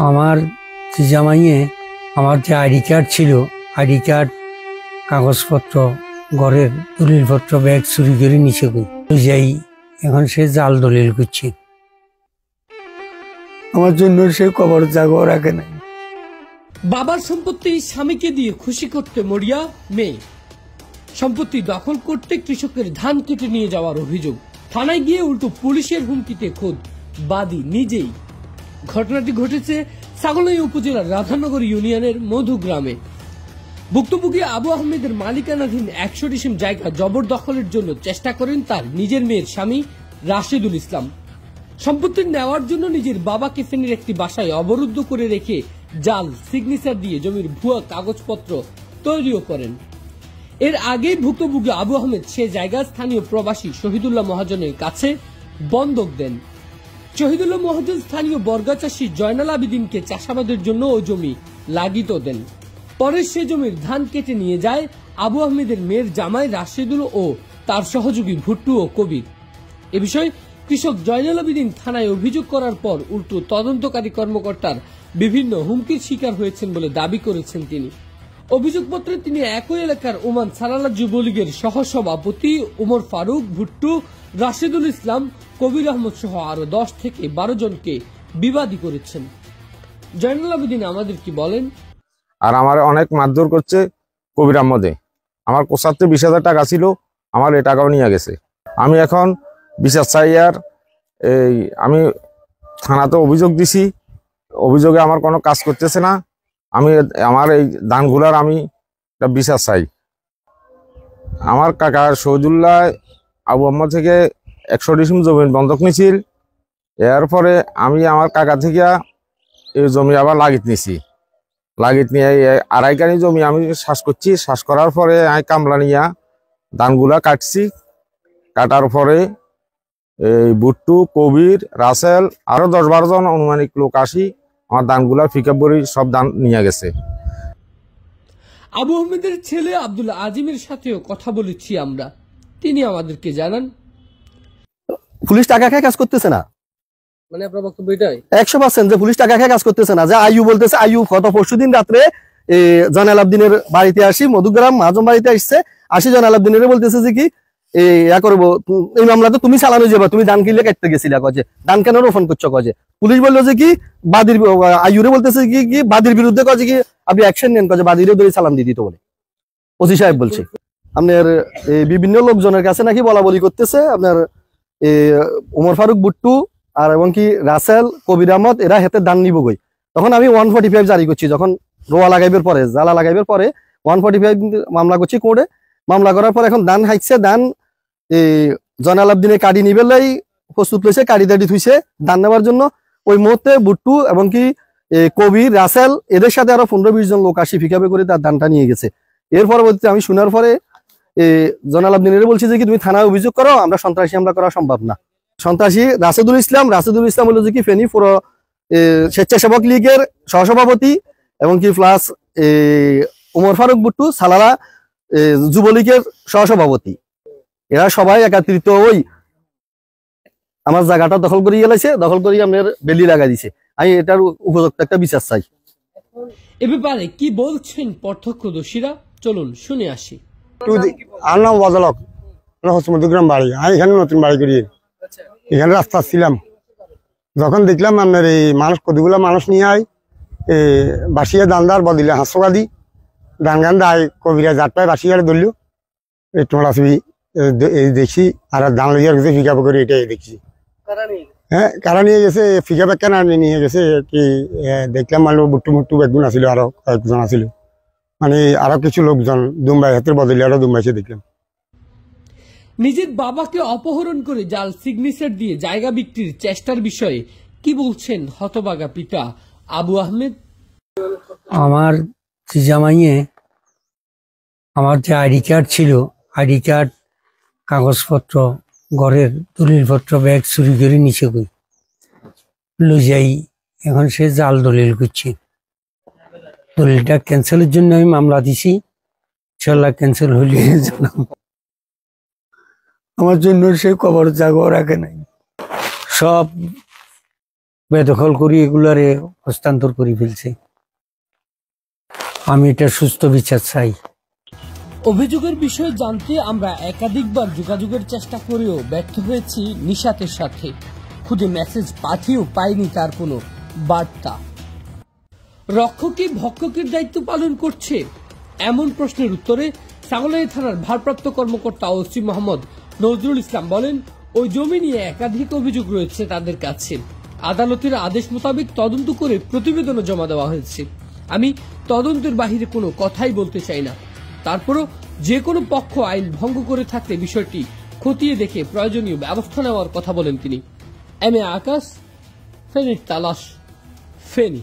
আমার জামাইয়ে আমার যে আইডি কার্ড ছিল, আইডি কার্ড, কাগজপত্র, ঘরের দলিলপত্র ব্যাগ চুরি করে নিচে যাই। এখন সে জাল দলিল করছে। আমার জন্য সে কবর জাগও রাখে নাই। বাবার সম্পত্তি স্বামীকে দিয়ে খুশি করতে মরিয়া মেয়ে, সম্পত্তি দখল করতে কৃষকের ধান কেটে নিয়ে যাওয়ার অভিযোগ। থানায় গিয়ে উল্টো পুলিশের হুমকিতে খোদ বাদী নিজেই। ঘটনাটি ঘটেছে ছাগলনাইয়া উপজেলার রাধানগর ইউনিয়নের মধু গ্রামে। ভুক্তভোগী আবু আহমেদের মালিকানাধীন 100 ডিসিম জায়গা জবরদখলের জন্য চেষ্টা করেন তার নিজের মেয়ের স্বামী রাশেদুল ইসলাম। সম্পত্তি নেওয়ার জন্য নিজের বাবাকে ফেনীর একটি বাসায় অবরুদ্ধ করে রেখে জাল সিগনেচার দিয়ে জমির ভুয়া কাগজপত্র তৈরিও করেন। এর আগে ভুক্তভোগী আবু আহমেদ সে জায়গা স্থানীয় প্রবাসী শহীদুল্লাহ মহাজনের কাছে বন্ধক দেন। শহীদুল্লাহ মহাজন স্থানীয় বর্গা চাষী জয়নাল আবেদিনকে চাষাবাদের জন্য ওই জমি লাগিত দেন। পরে সে জমির ধান কেটে নিয়ে যায় আবু আহমেদের মেয়ের জামাই রাশেদুল ও তার সহযোগী ভুট্টু ও কবির। এ বিষয়ে কৃষক জয়নাল আবেদিন থানায় অভিযোগ করার পর উল্টো তদন্তকারী কর্মকর্তার বিভিন্ন হুমকির শিকার হয়েছেন বলে দাবি করেছেন তিনি। অভিযোগপত্রে তিনি একই এলাকার ওমান সালালা যুবলীগের সহসভাপতি উমর ফারুক, ভুট্টু, রাশেদুল ইসলাম, কবির আহমদ সহ আরো 10 থেকে 12 জনকে বিবাদী করেছেন। জয়নাল আবেদিন আমাদের কি বলেন? আর আমার অনেক মারধর করছে কবির আহমদে। আমার কোষাতে 20,000 টাকা ছিল, আমার এই টাকাও নিয়ে গেছে। আমি এখন বিচার চাই। আর আমি থানাতে অভিযোগ দিছি, অভিযোগে আমার কোনো কাজ করতেছে না। আমি আমার এই দানগুলার আমি বিচার চাই। আমার কাকা শহীদুল্লাহ আবু আহমদ থেকে 100 ডিসিম জমি বন্ধক নিছিল। এরপরে আমি আমার কাকা থেকে এই জমি আবার লাগিত নিছি। লাগিত নিয়ে 2.5 কানি জমি আমি শ্বাস করছি। শ্বাস করার পরে আমি কামলা নিয়ে ধানগুলা কাটছি। কাটার পরে এই বুট্টু, কবির, রাসেল আরো 10-12 জন অনুমানিক লোক আসি আমার ধানগুলা পিকআপ করে সব ধান নিয়ে গেছে। আবু আহমেদের ছেলে আব্দুল আজিমের সাথেও কথা বলেছি আমরা। তিনি আমাদেরকে জানান, পুলিশ টাকা খেয়ে কাজ করতেছে না। মানে আপনার বক্তব্য এটাই 100% যে পুলিশ টাকা খেয়ে কাজ করতেছে না। যে আইয়ু বলতেছে, আইয়ু গত পরশুদিন রাত্রে জয়নাল আবেদিনের বাড়িতে আসি, মধুগ্রাম মাহাজন বাড়িতে আসছে, জয়নাল আবেদিনের বলতেছে যে কি করবো, এই মামলা তো তুমি চালানো যাবে, তুমি ধান কিনলে কাটতে গেছিলা, কজে ধান কেন রোপণ করছো, কজে পুলিশ বললো যে কি বাদীর, আইয়ুরে বলতেছে কি বাদীর বিরুদ্ধে, কজে কি আপনি অ্যাকশন নেন, কজে বাদীরে ধরে চালান দিয়ে দিত বলে ওসি সাহেব বলছে। আপনার বিভিন্ন লোকজনের কাছে নাকি বলা বলি করতেছে আপনার উমর ফারুক, বুট্টু আর এবং কি রাসেল, কবির আহমদ, এরা হেতে দান নিব গই। তখন আমি 145 জারি করছি। যখন রোয়া লাগাইবের পরে, জ্বালা লাগাইবের পরে 145 মামলা করছি কোর্টে। মামলা করার পর এখন দান হাইছে, দান জয়নাল আবেদিনে কাড়ি নিবেলাই প্রস্তুত লইছে, কাড়ি দাড়ি থুইছে দান নেওয়ার জন্য। ওই মুহূর্তে বুট্টু এবং কি কবির, রাসেল এদের সাথে আরো 15-20 জন লোক আসি ফিকাবে করে তার দানটা নিয়ে গেছে। এর পরবর্তীতে আমি শোনার পরে জয়নাল আবেদিনের বলছি যে কি তুমি থানায় অভিযোগ করো, আমরা সন্ত্রাসী হামলা করা সম্ভব না। সন্ত্রাসী রাশেদুল ইসলাম হলো যে কি ফেনী পুরো স্বেচ্ছাসেবক লীগের সহসভাপতি এবং কি প্লাস উমর ফারুক, বুট্টু সালালা যুবলীগের সহসভাপতি। এরা সবাই একত্রিত ওই আমার জায়গাটা দখল করে গেছে, দখল করে আপনার বেলি লাগাই দিছে। আমি এটার উপযুক্ত একটা বিচার চাই। এ ব্যাপারে কি বলছেন প্রত্যক্ষদর্শীরা, চলুন শুনে আসি। আমার নাম ওয়াজালক, মধুগ্রাম বাড়ি। আমি এখানে নতুন বাড়ি করি, এখানে রাস্তা ছিলাম। যখন দেখলাম আপনার এই মানুষ কতগুলো মানুষ নিয়ে আয় বাসিয়া দান্দার বদিলে হাঁসকা দি দান গান দায় কবিরা জাত পায় বাসিয়ারে ধরল তোমরা দেখছি। আর ধান লইয়ার গেছে ফিকাপ করে, এটাই দেখছি। হ্যাঁ, কারা নিয়ে গেছে ফিকাপ কেন নিয়ে গেছে কি দেখলাম। মানে বুট্টু মুট্টু একজন আসিল, আরো কয়েকজন আসিল, মানে আরো কিছু লোকজন দুম্বাই হাতের বদলে আরো দুম্বাইছে দেখলাম। নিজের বাবাকে অপহরণ করে জাল সিগনেচার দিয়ে জায়গা বিক্রির চেষ্টার বিষয়ে কি বলছেন হতবাগা পিতা আবু আহমেদ? আমার জামাইয়ে আমার যে আইডি কার্ড ছিল, আইডি কার্ড, কাগজপত্র, ঘরের দলিলপত্র ব্যাগ চুরি করে নিচে যাই। এখন সে জাল দলিল করছে। দলিলটা ক্যান্সেলের জন্য আমি মামলা দিছি, ইনশাল্লাহ ক্যান্সেল হইলে জানাম। আমার জন্য সে কবর জাগও রাখে নাই। সব বেদখল করি এগুলারে হস্তান্তর করে ফেলছে। আমি এটা সুস্থ বিচার চাই। অভিযোগের বিষয়ে জানতে আমরা একাধিকবার যোগাযোগের চেষ্টা করেও ব্যর্থ হয়েছি নিশাতের সাথে। খুদে মেসেজ পাঠিয়েও পাইনি তার কোনো বার্তা। রক্ষকই ভক্ষকের দায়িত্ব পালন করছে, এমন প্রশ্নের উত্তরে ছাগলনাইয়া থানার ভারপ্রাপ্ত কর্মকর্তা ওসি মোহাম্মদ নজরুল ইসলাম বলেন, ওই জমি নিয়ে একাধিক অভিযোগ রয়েছে তাদের কাছে। আদালতের আদেশ মোতাবেক তদন্ত করে প্রতিবেদনও জমা দেওয়া হয়েছে। আমি তদন্তের বাহিরে কোনো কথাই বলতে চাই না। তারপরও যে কোনো পক্ষ আইন ভঙ্গ করে থাকলে বিষয়টি খতিয়ে দেখে প্রয়োজনীয় ব্যবস্থা নেওয়ার কথা বলেন তিনি। এম এ আকাশ, ফেনীর তালাশ, ফেনী।